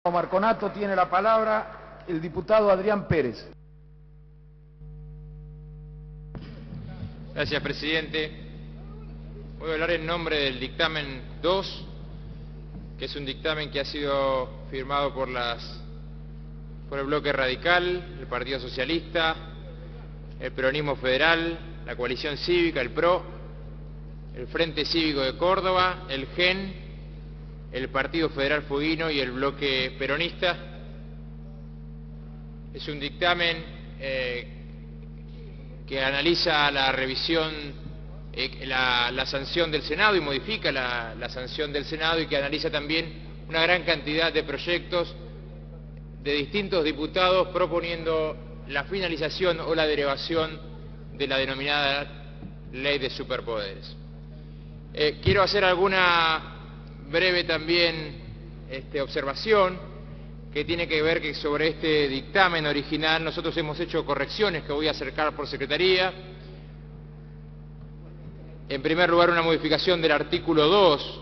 Marconato, tiene la palabra el diputado Adrián Pérez. Gracias, presidente. Voy a hablar en nombre del dictamen 2, que es un dictamen que ha sido firmado por el bloque radical, el Partido Socialista, el Peronismo Federal, la Coalición Cívica, el PRO, el Frente Cívico de Córdoba, el GEN, el Partido Federal Fueguino y el bloque peronista. Es un dictamen que analiza la revisión, la sanción del Senado y modifica la sanción del Senado, y que analiza también una gran cantidad de proyectos de distintos diputados proponiendo la finalización o la derogación de la denominada Ley de Superpoderes. Quiero hacer alguna breve también observación que tiene que ver que sobre este dictamen original nosotros hemos hecho correcciones que voy a acercar por secretaría. En primer lugar, una modificación del artículo 2,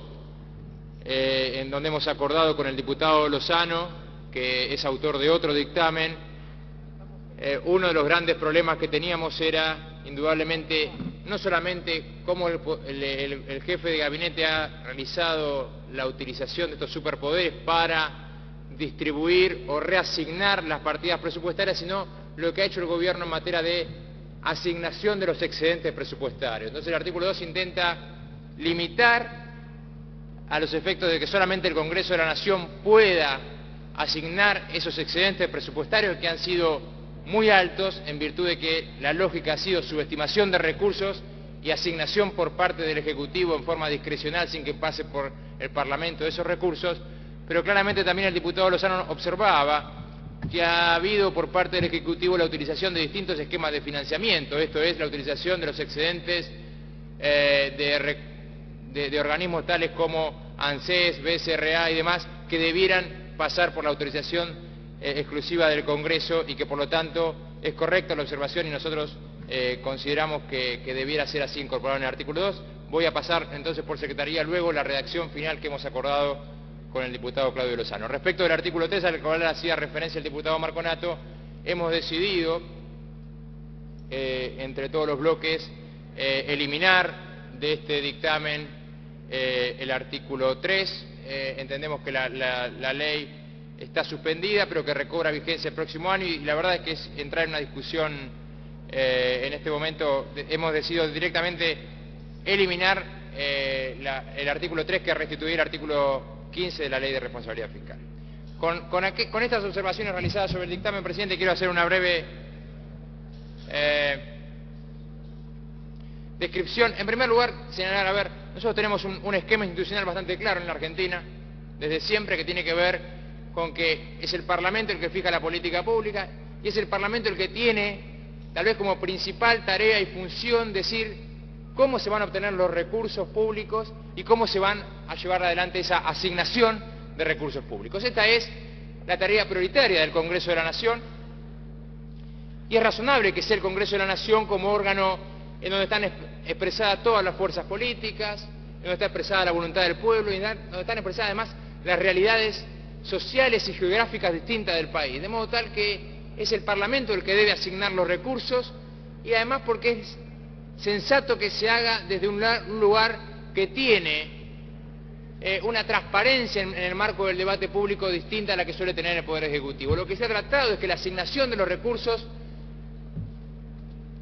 en donde hemos acordado con el diputado Lozano, que es autor de otro dictamen. Uno de los grandes problemas que teníamos era, indudablemente, no solamente cómo el jefe de gabinete ha realizado la utilización de estos superpoderes para distribuir o reasignar las partidas presupuestarias, sino lo que ha hecho el gobierno en materia de asignación de los excedentes presupuestarios. Entonces el artículo 2 intenta limitar, a los efectos de que solamente el Congreso de la Nación pueda asignar esos excedentes presupuestarios que han sido muy altos, en virtud de que la lógica ha sido subestimación de recursos y asignación por parte del Ejecutivo en forma discrecional sin que pase por el Parlamento de esos recursos. Pero claramente también el diputado Lozano observaba que ha habido por parte del Ejecutivo la utilización de distintos esquemas de financiamiento, esto es, la utilización de los excedentes de organismos tales como ANSES, BCRA y demás, que debieran pasar por la autorización exclusiva del Congreso, y que por lo tanto es correcta la observación y nosotros consideramos que debiera ser así incorporado en el artículo 2. Voy a pasar entonces por secretaría luego la redacción final que hemos acordado con el diputado Claudio Lozano. Respecto del artículo 3, al cual hacía referencia el diputado Marconato, hemos decidido, entre todos los bloques, eliminar de este dictamen el artículo 3. Entendemos que la ley está suspendida, pero que recobra vigencia el próximo año, y la verdad es que es entrar en una discusión en este momento. Hemos decidido directamente eliminar el artículo 3, que restituye el artículo 15 de la Ley de Responsabilidad Fiscal. Con estas observaciones realizadas sobre el dictamen, presidente, quiero hacer una breve descripción. En primer lugar, señalar, nosotros tenemos un esquema institucional bastante claro en la Argentina, desde siempre, que tiene que ver con que es el Parlamento el que fija la política pública, y es el Parlamento el que tiene, tal vez como principal tarea y función, decir cómo se van a obtener los recursos públicos y cómo se van a llevar adelante esa asignación de recursos públicos. Esta es la tarea prioritaria del Congreso de la Nación, y es razonable que sea el Congreso de la Nación como órgano en donde están expresadas todas las fuerzas políticas, en donde está expresada la voluntad del pueblo y donde están expresadas además las realidades sociales y geográficas distintas del país, de modo tal que es el Parlamento el que debe asignar los recursos, y además porque es sensato que se haga desde un lugar que tiene una transparencia en el marco del debate público distinta a la que suele tener el Poder Ejecutivo. Lo que se ha tratado es que la asignación de los recursos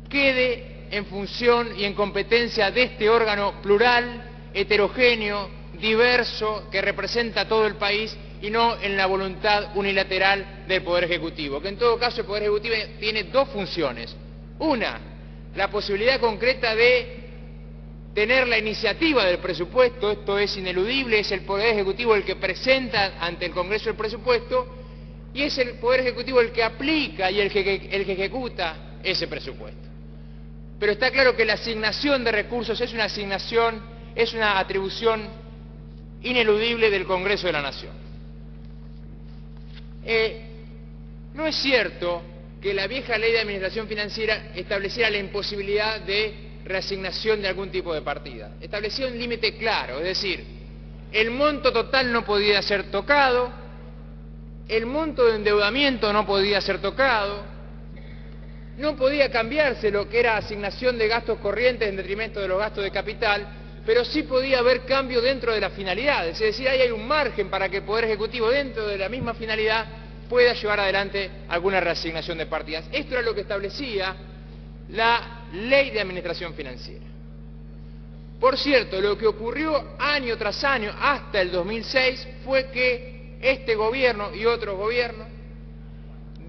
quede en función y en competencia de este órgano plural, heterogéneo, diverso, que representa a todo el país, y no en la voluntad unilateral del Poder Ejecutivo, que en todo caso el Poder Ejecutivo tiene dos funciones. Una, la posibilidad concreta de tener la iniciativa del presupuesto, esto es ineludible, es el Poder Ejecutivo el que presenta ante el Congreso el presupuesto, y es el Poder Ejecutivo el que aplica y el que ejecuta ese presupuesto. Pero está claro que la asignación de recursos es una atribución ineludible del Congreso de la Nación. No es cierto que la vieja Ley de Administración Financiera estableciera la imposibilidad de reasignación de algún tipo de partida. Establecía un límite claro, es decir, el monto total no podía ser tocado, el monto de endeudamiento no podía ser tocado, no podía cambiarse lo que era asignación de gastos corrientes en detrimento de los gastos de capital, pero sí podía haber cambio dentro de las finalidades, es decir, ahí hay un margen para que el Poder Ejecutivo dentro de la misma finalidad pueda llevar adelante alguna reasignación de partidas. Esto era lo que establecía la Ley de Administración Financiera. Por cierto, lo que ocurrió año tras año hasta el 2006 fue que este gobierno y otros gobiernos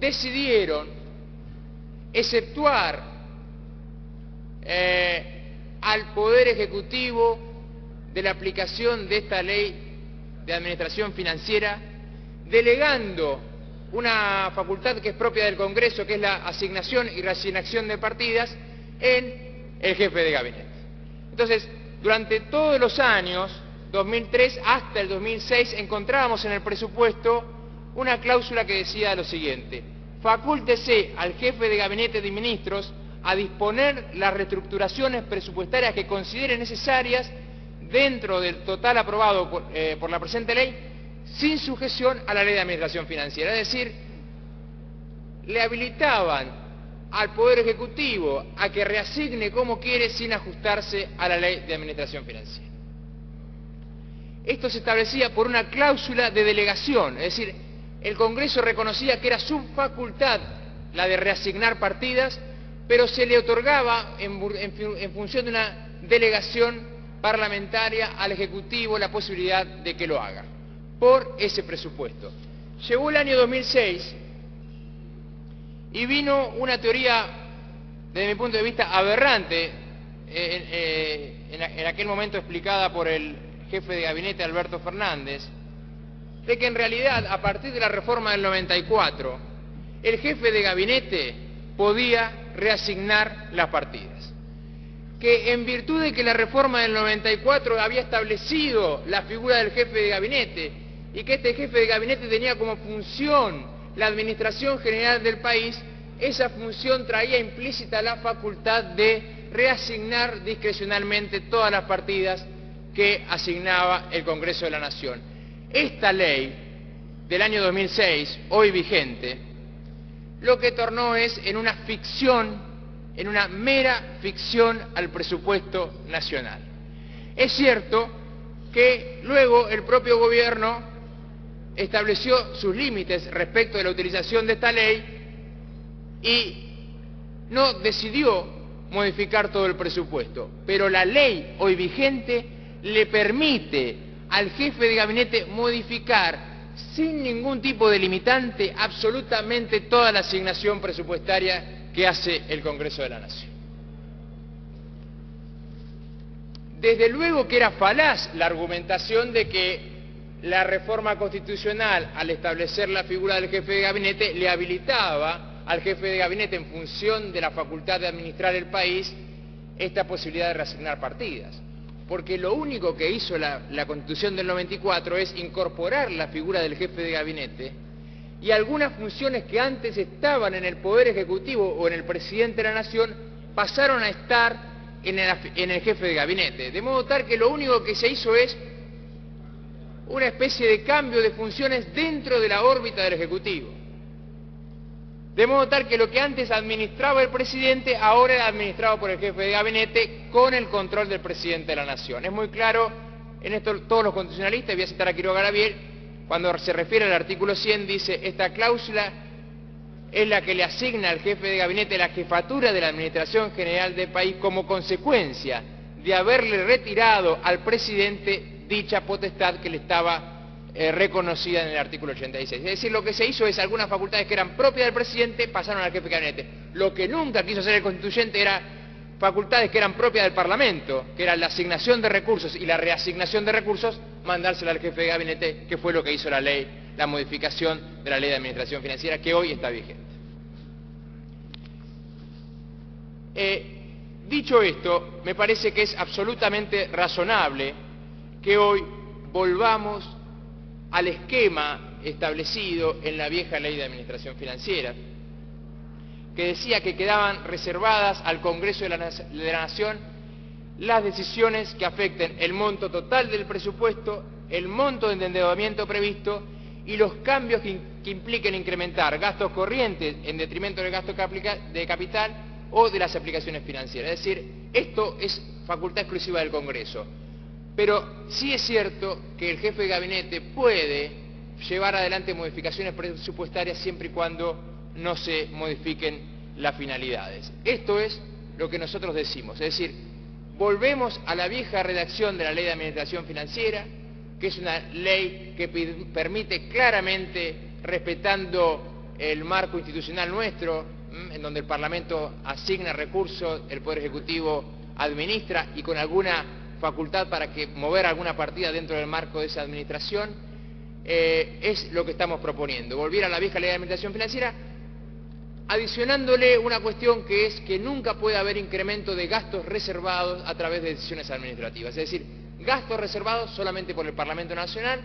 decidieron exceptuar al Poder Ejecutivo de la aplicación de esta Ley de Administración Financiera, delegando una facultad que es propia del Congreso, que es la asignación y reasignación de partidas, en el jefe de gabinete. Entonces, durante todos los años, 2003 hasta el 2006, encontrábamos en el presupuesto una cláusula que decía lo siguiente: facúltese al jefe de gabinete de ministros a disponer las reestructuraciones presupuestarias que considere necesarias dentro del total aprobado por la presente ley, sin sujeción a la Ley de Administración Financiera. Es decir, le habilitaban al Poder Ejecutivo a que reasigne como quiere sin ajustarse a la Ley de Administración Financiera. Esto se establecía por una cláusula de delegación, es decir, el Congreso reconocía que era su facultad la de reasignar partidas, pero se le otorgaba en función de una delegación parlamentaria al Ejecutivo la posibilidad de que lo haga, por ese presupuesto. Llegó el año 2006 y vino una teoría, desde mi punto de vista, aberrante, en aquel momento explicada por el jefe de gabinete Alberto Fernández, de que en realidad, a partir de la reforma del 94, el jefe de gabinete podía reasignar las partidas. Que en virtud de que la reforma del 94 había establecido la figura del jefe de gabinete y que este jefe de gabinete tenía como función la administración general del país, esa función traía implícita la facultad de reasignar discrecionalmente todas las partidas que asignaba el Congreso de la Nación. Esta ley del año 2006, hoy vigente, lo que tornó es en una ficción, en una mera ficción al presupuesto nacional. Es cierto que luego el propio gobierno estableció sus límites respecto de la utilización de esta ley y no decidió modificar todo el presupuesto, pero la ley hoy vigente le permite al jefe de gabinete modificar sin ningún tipo de limitante absolutamente toda la asignación presupuestaria que hace el Congreso de la Nación. Desde luego que era falaz la argumentación de que la reforma constitucional, al establecer la figura del jefe de gabinete, le habilitaba al jefe de gabinete, en función de la facultad de administrar el país, esta posibilidad de reasignar partidas. Porque lo único que hizo la Constitución del 94 es incorporar la figura del jefe de gabinete y algunas funciones que antes estaban en el Poder Ejecutivo o en el Presidente de la Nación pasaron a estar en el jefe de gabinete. De modo tal que lo único que se hizo es una especie de cambio de funciones dentro de la órbita del Ejecutivo. De modo tal que lo que antes administraba el presidente, ahora era administrado por el jefe de gabinete con el control del presidente de la Nación. Es muy claro, en esto todos los constitucionalistas, voy a citar a Quiroga Garabiel, cuando se refiere al artículo 100, dice: esta cláusula es la que le asigna al jefe de gabinete la jefatura de la Administración General del país como consecuencia de haberle retirado al presidente dicha potestad que le estaba reconocida en el artículo 86. Es decir, lo que se hizo es algunas facultades que eran propias del presidente pasaron al jefe de gabinete. Lo que nunca quiso hacer el constituyente era facultades que eran propias del Parlamento, que era la asignación de recursos y la reasignación de recursos, mandársela al jefe de gabinete, que fue lo que hizo la ley, la modificación de la Ley de Administración Financiera, que hoy está vigente. Dicho esto, me parece que es absolutamente razonable que hoy volvamos al esquema establecido en la vieja Ley de Administración Financiera, que decía que quedaban reservadas al Congreso de la Nación las decisiones que afecten el monto total del presupuesto, el monto de endeudamiento previsto y los cambios que impliquen incrementar gastos corrientes en detrimento del gasto de capital o de las aplicaciones financieras. Es decir, esto es facultad exclusiva del Congreso. Pero sí es cierto que el jefe de gabinete puede llevar adelante modificaciones presupuestarias siempre y cuando no se modifiquen las finalidades. Esto es lo que nosotros decimos, es decir, volvemos a la vieja redacción de la Ley de Administración Financiera, que es una ley que permite claramente, respetando el marco institucional nuestro, en donde el Parlamento asigna recursos, el Poder Ejecutivo administra y con alguna facultad para mover alguna partida dentro del marco de esa administración, es lo que estamos proponiendo, volver a la vieja Ley de Administración Financiera, adicionándole una cuestión que es que nunca puede haber incremento de gastos reservados a través de decisiones administrativas, es decir, gastos reservados solamente por el Parlamento Nacional